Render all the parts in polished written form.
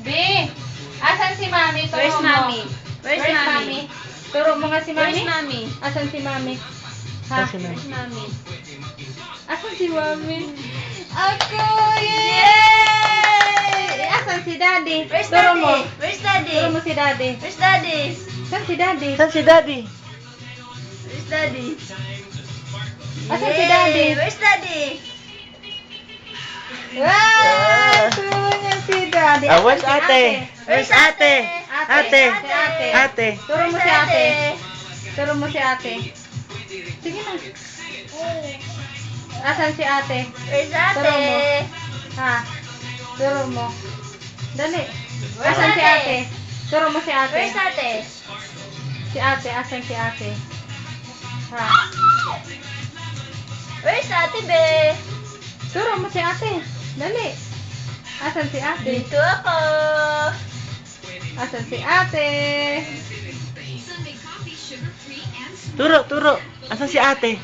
B, asan si Mami? Turo Where's mo. Mami? Where's Mami? Turo mo nga si Mami. Where's Mami? Asan si Mami? Ha? Asan si Mami? Where's Mami? Asan si Mami? Ako! Yay! Asan si Daddy? Where's Turo mo. Daddy? Where's Daddy? Turo mo si Daddy. Where's Daddy? Saan si Daddy? Saan si Daddy? Where's Daddy? Asan si Daddy? Where's Daddy? Wow! Turo niya si Daddy. Ah, where's Asan si ate? Where's ate? Ate. Ate. Ate. Turo mo Where's si ate. Ate? Turo mo si ate. Sige na. Asan si ate? Where's Turo mo. Ate? Ha? Turo mo. Dali. Where's Asan si ate? ate? Turo mo si ate. Where's Ate? Si ate, asan si ate? Ha? Where's Ate, be? Turo mo si ate. Dali. Asan si ate? Dito ako. Asan si ate? Turo, turo. Asan si ate?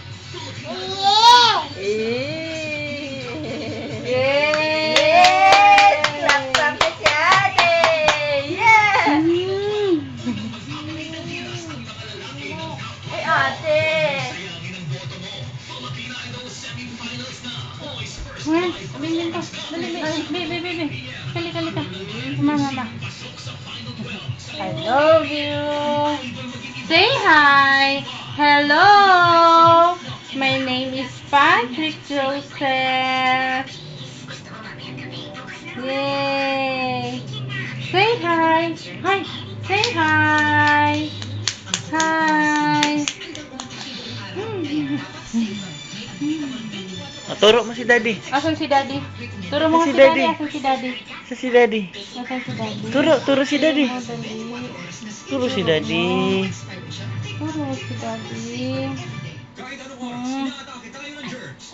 Yay! Clap, clap na si Ate. Yeah! Ay, Ate. Ayan, aminin ko. Dali, baby. Kali ka. Mama. I love you. Say hi. Hello. My name is Patrick Joseph. Yay. Say hi. Hi. Say hi. Hi. Turo mo si Daddy. Asan si Daddy? Turo mo nga Si si Daddy. Daddy. Asan si Daddy? Asan si Daddy? Asan si Daddy? Turo si Daddy. Oh, dali. Turo si Daddy. Turo si Daddy.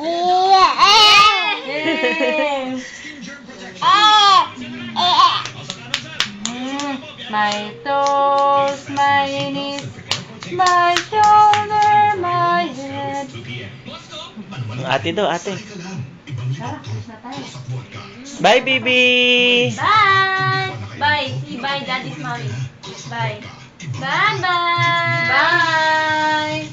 Yay! My toes, my knees, my shoulder, my head. Ate daw, ate. Tara, na tayo. Bye, baby. Bye! Bye. Say bye, Daddy's mommy. Bye. Bye-bye. Bye!